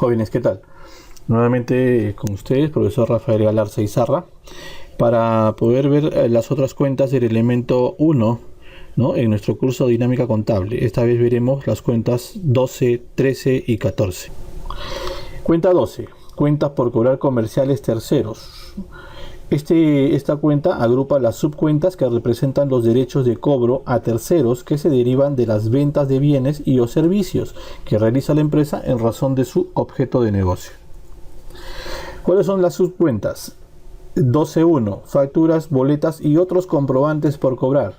Jóvenes, ¿qué tal? Nuevamente con ustedes, profesor Rafael Galarza Izarra, para poder ver las otras cuentas del elemento 1, ¿no? En nuestro curso de dinámica contable. Esta vez veremos las cuentas 12, 13 y 14. Cuenta 12, cuentas por cobrar comerciales terceros. Esta cuenta agrupa las subcuentas que representan los derechos de cobro a terceros que se derivan de las ventas de bienes y o servicios que realiza la empresa en razón de su objeto de negocio. ¿Cuáles son las subcuentas? 12.1. Facturas, boletas y otros comprobantes por cobrar,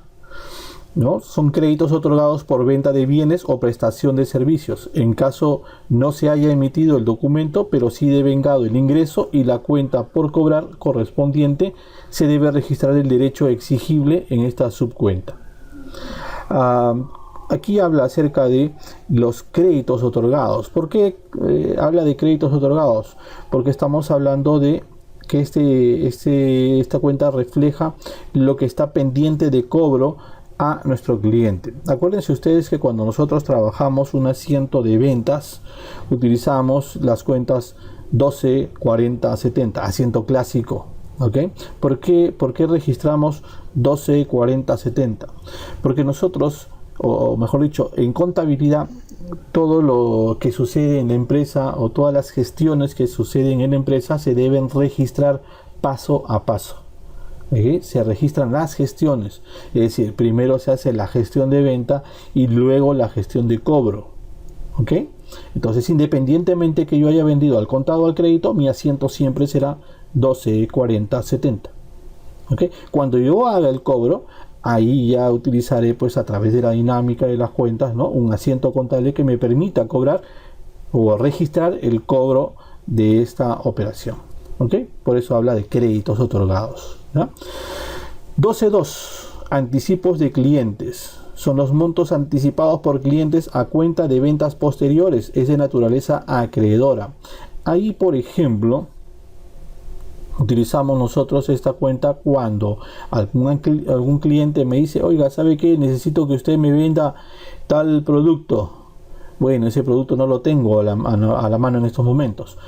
¿no? Son créditos otorgados por venta de bienes o prestación de servicios, en caso no se haya emitido el documento, pero sí devengado el ingreso y la cuenta por cobrar correspondiente, se debe registrar el derecho exigible en esta subcuenta. Aquí habla acerca de los créditos otorgados. ¿Por qué habla de créditos otorgados? Porque estamos hablando de que esta cuenta refleja lo que está pendiente de cobro a nuestro cliente. Acuérdense ustedes que cuando nosotros trabajamos un asiento de ventas, utilizamos las cuentas 12, 40, 70, asiento clásico. ¿Ok? ¿Por qué registramos 12, 40, 70? Porque nosotros, o mejor dicho, en contabilidad, todo lo que sucede en la empresa o todas las gestiones que suceden en la empresa se deben registrar paso a paso. Se registran las gestiones, es decir, primero se hace la gestión de venta y luego la gestión de cobro. ¿Ok? Entonces, independientemente que yo haya vendido al contado o al crédito, mi asiento siempre será 12, 40, 70. ¿Ok? Cuando yo haga el cobro, ahí ya utilizaré, pues, a través de la dinámica de las cuentas, ¿no?, un asiento contable que me permita cobrar o registrar el cobro de esta operación. ¿Ok? Por eso habla de créditos otorgados, ¿no? 12.2. Anticipos de clientes. Son los montos anticipados por clientes a cuenta de ventas posteriores. Es de naturaleza acreedora. Ahí, por ejemplo, utilizamos nosotros esta cuenta cuando algún cliente me dice: oiga, ¿sabe qué? Necesito que usted me venda tal producto. Bueno, ese producto no lo tengo a la mano en estos momentos,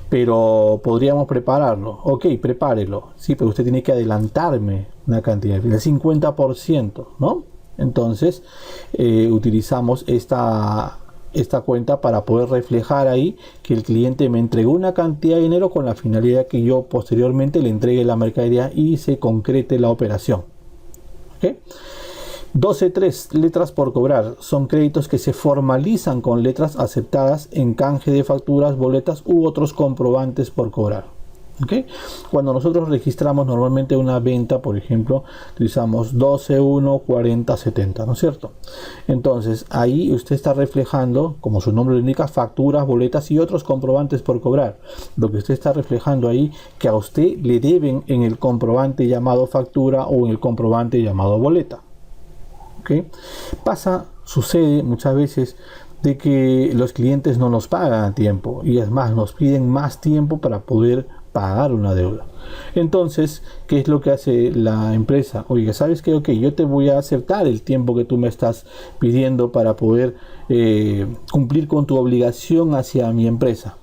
pero podríamos prepararlo. Ok, prepárelo. Sí, pero usted tiene que adelantarme una cantidad, el 50%, ¿no? Entonces, utilizamos esta cuenta para poder reflejar ahí que el cliente me entregó una cantidad de dinero con la finalidad que yo posteriormente le entregue la mercadería y se concrete la operación. ¿Ok? 12.3. Letras por cobrar. Son créditos que se formalizan con letras aceptadas en canje de facturas, boletas u otros comprobantes por cobrar. ¿Okay? Cuando nosotros registramos normalmente una venta, por ejemplo, utilizamos 12.1, 40, 70, ¿no es cierto? Entonces, ahí usted está reflejando, como su nombre lo indica, facturas, boletas y otros comprobantes por cobrar. Lo que usted está reflejando ahí, que a usted le deben en el comprobante llamado factura o en el comprobante llamado boleta. ¿Okay? Sucede muchas veces de que los clientes no nos pagan a tiempo y es más, nos piden más tiempo para poder pagar una deuda. Entonces, ¿qué es lo que hace la empresa? Oiga, ¿sabes qué? Ok, yo te voy a aceptar el tiempo que tú me estás pidiendo para poder cumplir con tu obligación hacia mi empresa.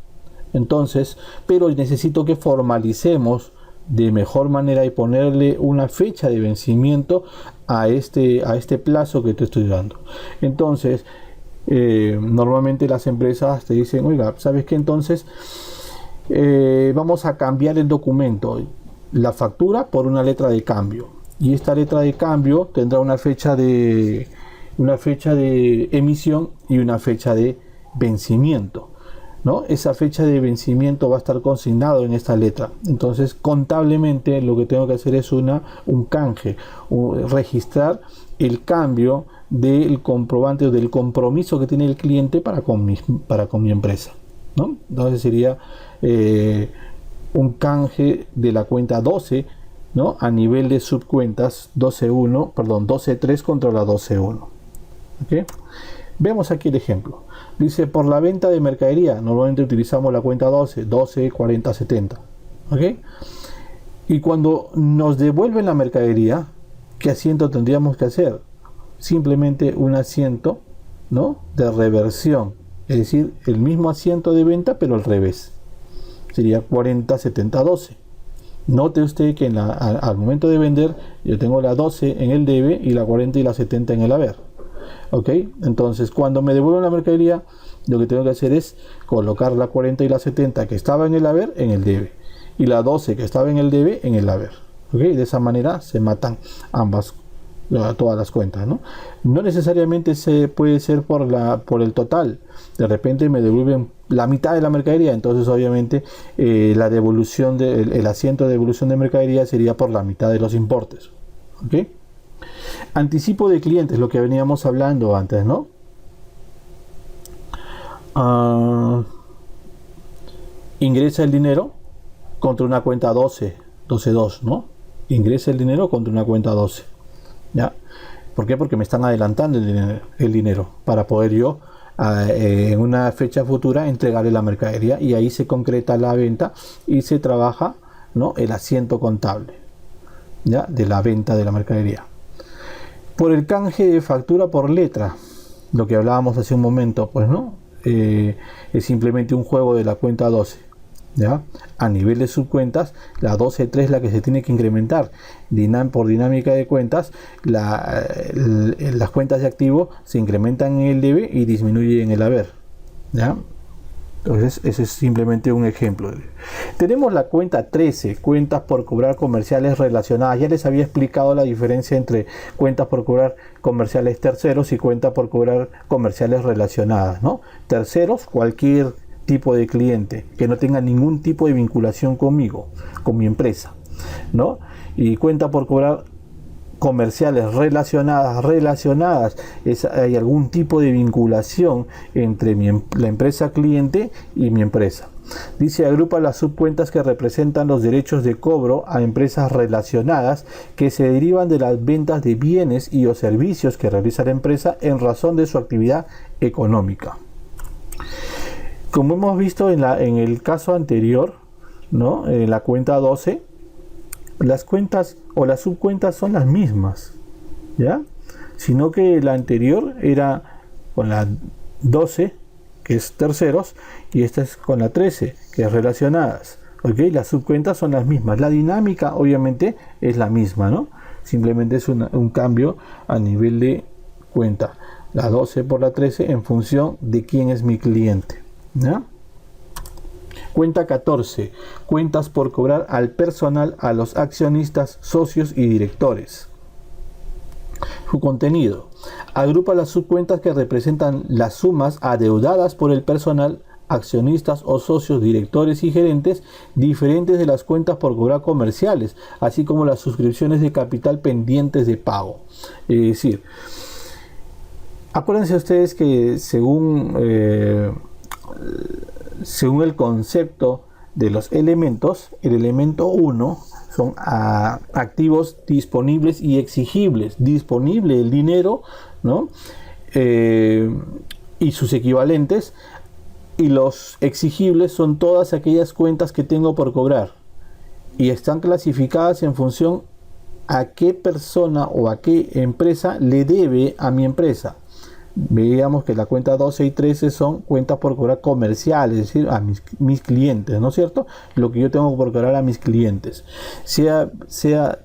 Entonces, pero necesito que formalicemos de mejor manera y ponerle una fecha de vencimiento a este plazo que te estoy dando. Entonces, normalmente las empresas te dicen: oiga, ¿sabes qué? Entonces vamos a cambiar el documento, la factura, por una letra de cambio, y esta letra de cambio tendrá una fecha de emisión y una fecha de vencimiento, ¿no? Esa fecha de vencimiento va a estar consignado en esta letra. Entonces, contablemente lo que tengo que hacer es un canje, registrar el cambio del comprobante o del compromiso que tiene el cliente para con mi empresa, ¿no? Entonces sería un canje de la cuenta 12, ¿no?, a nivel de subcuentas 12.3 contra la 12.1. ¿Okay? Vemos aquí el ejemplo. Dice: por la venta de mercadería, normalmente utilizamos la cuenta 12, 40, 70. ¿Ok? Y cuando nos devuelven la mercadería, ¿qué asiento tendríamos que hacer? Simplemente un asiento, ¿no?, de reversión. es decir, el mismo asiento de venta pero al revés, sería 40, 70, 12. Note usted que al momento de vender yo tengo la 12 en el debe y la 40 y la 70 en el haber. Ok, entonces cuando me devuelven la mercadería, lo que tengo que hacer es colocar la 40 y la 70 que estaba en el haber en el debe y la 12 que estaba en el debe en el haber. Ok, de esa manera se matan todas las cuentas, ¿no? No necesariamente se puede ser por el total. De repente me devuelven la mitad de la mercadería, entonces obviamente la devolución el asiento de devolución de mercadería sería por la mitad de los importes. ¿Ok? Anticipo de clientes, lo que veníamos hablando antes, ¿no? Ingresa el dinero contra una cuenta 12.2, ¿no? Ingresa el dinero contra una cuenta 12. ¿Ya? ¿Por qué? Porque me están adelantando el dinero para poder yo en una fecha futura entregarle la mercadería, y ahí se concreta la venta y se trabaja, ¿no?, el asiento contable, ¿ya?, de la venta de la mercadería. Por el canje de factura por letra, lo que hablábamos hace un momento, pues, ¿no? Es simplemente un juego de la cuenta 12. ¿Ya? A nivel de subcuentas, la 12.3 es la que se tiene que incrementar. Por dinámica de cuentas, las cuentas de activo se incrementan en el debe y disminuyen en el haber. ¿Ya? Entonces, ese es simplemente un ejemplo. Tenemos la cuenta 13, cuentas por cobrar comerciales relacionadas. Ya les había explicado la diferencia entre cuentas por cobrar comerciales terceros y cuentas por cobrar comerciales relacionadas, ¿no? Terceros, cualquier tipo de cliente que no tenga ningún tipo de vinculación conmigo, con mi empresa, ¿no? Y cuenta por cobrar comerciales relacionadas, hay algún tipo de vinculación entre la empresa cliente y mi empresa. Dice, agrupa las subcuentas que representan los derechos de cobro a empresas relacionadas que se derivan de las ventas de bienes y o servicios que realiza la empresa en razón de su actividad económica. Como hemos visto en el caso anterior, ¿no?, en la cuenta 12, las cuentas o las subcuentas son las mismas, ¿ya? Sino que la anterior era con la 12, que es terceros, y esta es con la 13, que es relacionadas. ¿Ok? Las subcuentas son las mismas. La dinámica, obviamente, es la misma, ¿no? Simplemente es un cambio a nivel de cuenta. La 12 por la 13 en función de quién es mi cliente. ¿Ya? Cuenta 14. Cuentas por cobrar al personal, a los accionistas, socios y directores. Su contenido. Agrupa las subcuentas que representan las sumas adeudadas por el personal, accionistas o socios, directores y gerentes, diferentes de las cuentas por cobrar comerciales, así como las suscripciones de capital pendientes de pago. Es decir, acuérdense ustedes que según el concepto de los elementos, el elemento 1 son activos disponibles y exigibles. Disponible, el dinero, ¿no?, y sus equivalentes, y los exigibles son todas aquellas cuentas que tengo por cobrar y están clasificadas en función a qué persona o a qué empresa le debe a mi empresa. Veíamos que la cuenta 12 y 13 son cuentas por cobrar comerciales, es decir, a mis clientes, ¿no es cierto? Lo que yo tengo por cobrar a mis clientes, sea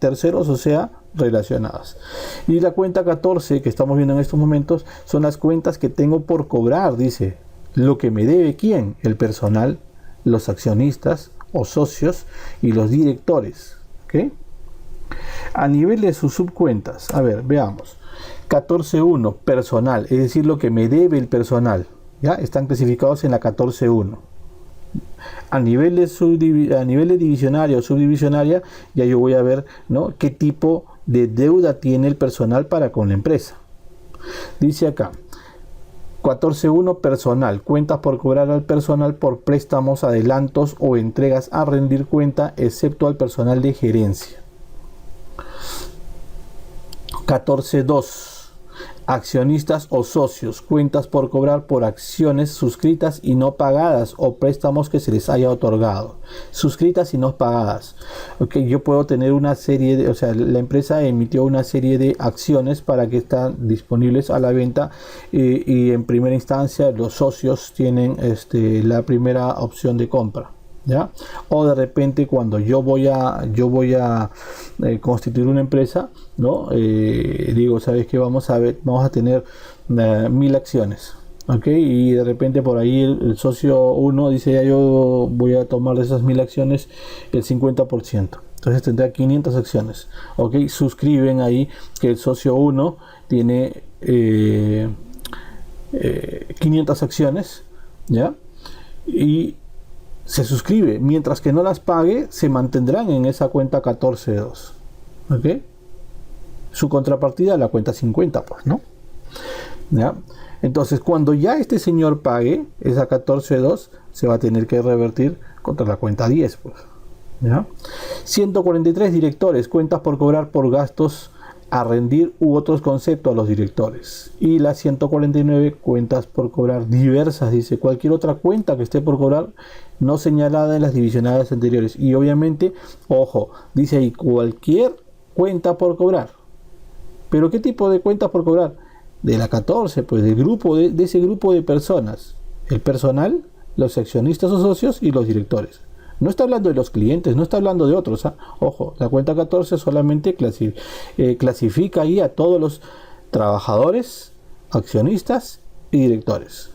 terceros o sea relacionadas. Y la cuenta 14 que estamos viendo en estos momentos son las cuentas que tengo por cobrar, dice, lo que me debe ¿quién? El personal, los accionistas o socios y los directores. ¿Okay? A nivel de sus subcuentas, a ver, veamos. 14.1, personal, es decir, lo que me debe el personal, ¿ya? Están clasificados en la 14.1. A nivel de divisionaria o subdivisionaria, ya yo voy a ver, ¿no?, qué tipo de deuda tiene el personal para con la empresa. Dice acá, 14.1, personal, cuentas por cobrar al personal por préstamos, adelantos o entregas a rendir cuenta, excepto al personal de gerencia. 14.2, accionistas o socios, cuentas por cobrar por acciones suscritas y no pagadas o préstamos que se les haya otorgado, suscritas y no pagadas. Okay, yo puedo tener una serie de, o sea, la empresa emitió una serie de acciones para que están disponibles a la venta y en primera instancia los socios tienen la primera opción de compra. ¿Ya? O de repente cuando yo voy a constituir una empresa, ¿no? Digo, sabes que vamos a tener 1000 acciones, ¿ok? Y de repente por ahí el socio 1 dice, ya yo voy a tomar de esas 1000 acciones el 50%, entonces tendrá 500 acciones, ¿ok? Suscriben ahí que el socio 1 tiene 500 acciones, ¿ya? Y se suscribe, mientras que no las pague, se mantendrán en esa cuenta 14.2. ¿Ok? Su contrapartida, la cuenta 50, pues, ¿no? ¿Ya? Entonces, cuando ya este señor pague esa 14.2, se va a tener que revertir contra la cuenta 10, pues. ¿Ya? 143 directores, cuentas por cobrar por gastos a rendir u otros conceptos a los directores. Y las 149 cuentas por cobrar diversas, dice cualquier otra cuenta que esté por cobrar no señalada en las divisionales anteriores. Y obviamente, ojo, dice ahí cualquier cuenta por cobrar. Pero ¿qué tipo de cuentas por cobrar? De la 14, pues del grupo, de ese grupo de personas. El personal, los accionistas o socios y los directores. No está hablando de los clientes, no está hablando de otros. ¿Ah? Ojo, la cuenta 14 solamente clasifica ahí a todos los trabajadores, accionistas y directores.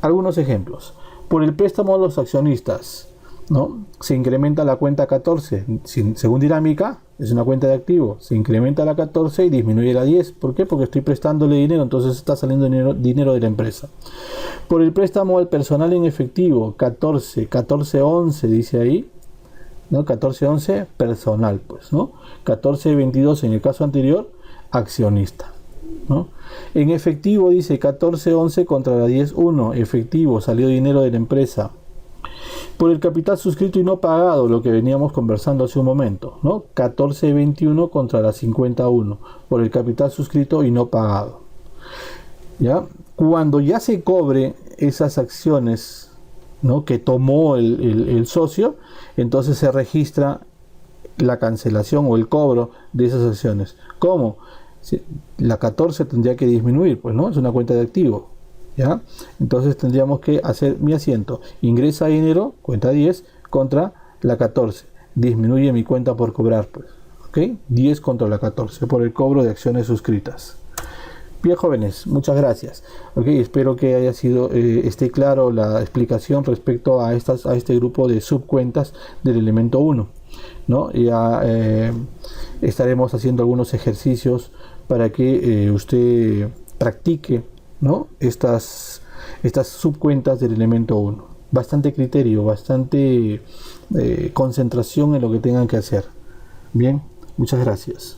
Algunos ejemplos. Por el préstamo a los accionistas, ¿no? Se incrementa la cuenta 14. Según dinámica, es una cuenta de activo. Se incrementa la 14 y disminuye la 10. ¿Por qué? Porque estoy prestándole dinero, entonces está saliendo dinero de la empresa. Por el préstamo al personal en efectivo, 14.11 dice ahí, ¿no? 14.11 personal, pues, ¿no? 14.22 en el caso anterior, accionista, ¿no? En efectivo dice 14.11 contra la 10.1, efectivo, salió dinero de la empresa. Por el capital suscrito y no pagado, lo que veníamos conversando hace un momento, ¿no? 14.21 contra la 50.1, por el capital suscrito y no pagado. ¿Ya? Cuando ya se cobre esas acciones, ¿no? que tomó el socio, entonces se registra la cancelación o el cobro de esas acciones. ¿Cómo? La 14 tendría que disminuir, pues, ¿no? Es una cuenta de activo. ¿Ya? Entonces tendríamos que hacer mi asiento. Ingresa dinero, cuenta 10, contra la 14. Disminuye mi cuenta por cobrar, pues. ¿Ok? 10 contra la 14 por el cobro de acciones suscritas. Bien, jóvenes, muchas gracias. Ok, espero que haya sido esté claro la explicación respecto a este grupo de subcuentas del elemento 1. ¿No? Ya estaremos haciendo algunos ejercicios para que usted practique, ¿no? estas subcuentas del elemento 1. Bastante criterio, bastante concentración en lo que tengan que hacer. Bien, muchas gracias.